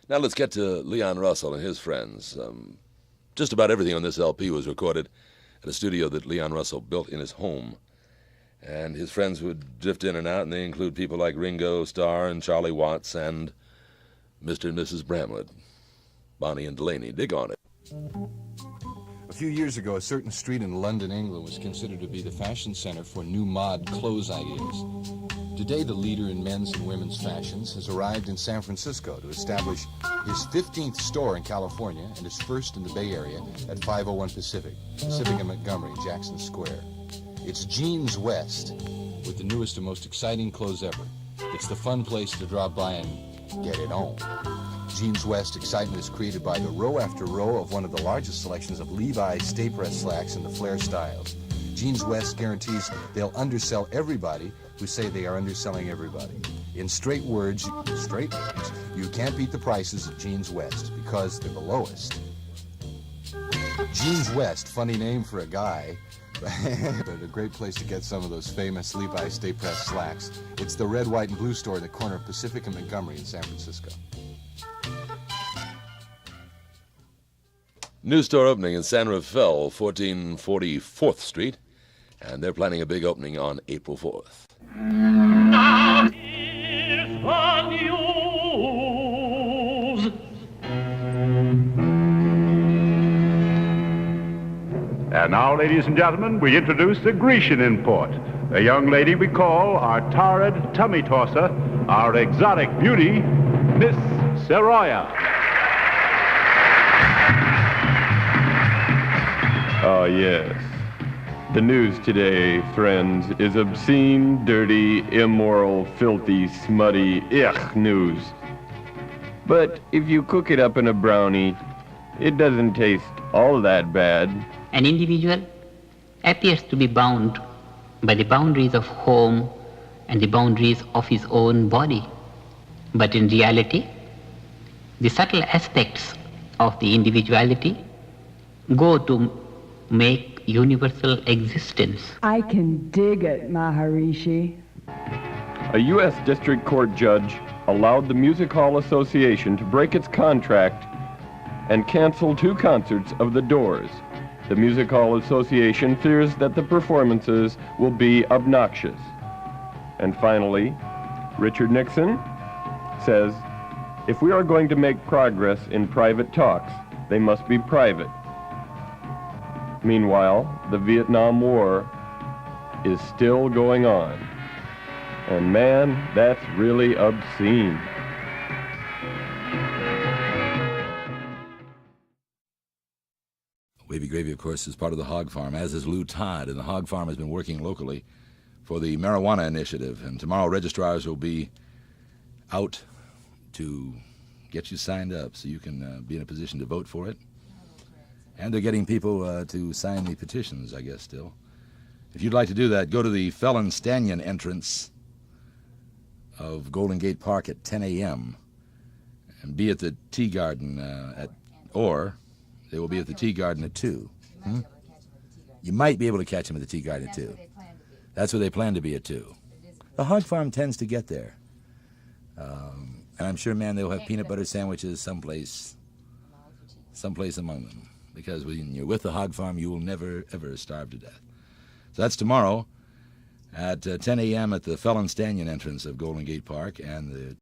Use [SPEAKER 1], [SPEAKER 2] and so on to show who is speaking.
[SPEAKER 1] Now let's get to Leon Russell and his friends. Just about everything on this LP was recorded at a studio that Leon Russell built in his home. And his friends would drift in and out, and they include people like Ringo Starr and Charlie Watts and Mr. and Mrs. Bramlett, Bonnie and Delaney. Dig on it.
[SPEAKER 2] A few years ago, a certain street in London, England was considered to be the fashion center for new mod clothes ideas. Today, the leader in men's and women's fashions has arrived in San Francisco to establish his 15th store in California and his first in the Bay Area at 501 Pacific and Montgomery, Jackson Square. It's Jeans West with the newest and most exciting clothes ever. It's the fun place to drop by and get it on. Jeans West excitement is created by the row after row of one of the largest selections of Levi's stay-press slacks in the flare styles. Jeans West guarantees they'll undersell everybody who say they are underselling everybody. In straight words, you can't beat the prices at Jeans West because they're the lowest. Jeans West, funny name for a guy, but a great place to get some of those famous Levi's stay-press slacks. It's the red, white, and blue store in the corner of Pacific and Montgomery in San Francisco.
[SPEAKER 1] New store opening in San Rafael, 1444th Street, and they're planning a big opening on April 4th.
[SPEAKER 3] And now, ladies and gentlemen, we introduce the Grecian import, a young lady we call our torrid tummy tosser, our exotic beauty, Miss Saroya.
[SPEAKER 4] Oh, yes. The news today, friends, is obscene, dirty, immoral, filthy, smutty, news. But if you cook it up in a brownie, it doesn't taste all that bad.
[SPEAKER 5] An individual appears to be bound by the boundaries of home and the boundaries of his own body. But in reality, the subtle aspects of the individuality go to make universal existence.
[SPEAKER 6] I can dig it, Maharishi.
[SPEAKER 4] A U.S. District Court judge allowed the Music Hall Association to break its contract and cancel 2 concerts of The Doors. The Music Hall Association fears that the performances will be obnoxious. And finally, Richard Nixon says, if we are going to make progress in private talks, they must be private. Meanwhile, the Vietnam War is still going on. And man, that's really obscene.
[SPEAKER 1] Wavy Gravy, of course, is part of the Hog Farm, as is Lou Todd, and the Hog Farm has been working locally for the Marijuana Initiative. And tomorrow, registrars will be out to get you signed up so you can be in a position to vote for it. And they're getting people to sign the petitions, I guess, still. If you'd like to do that, go to the Felon Stanyan entrance of Golden Gate Park at 10 a.m. and be at the Tea Garden or they will be at the Tea Garden at 2. You might be able to catch them at the Tea Garden at 2. That's where they plan to be at 2. The Hog Farm tends to get there. And I'm sure, man, they'll have peanut butter sandwiches someplace among them. Because when you're with the Hog Farm, you will never, ever starve to death. So that's tomorrow at 10 a.m. at the Felon Stanyan entrance of Golden Gate Park, and the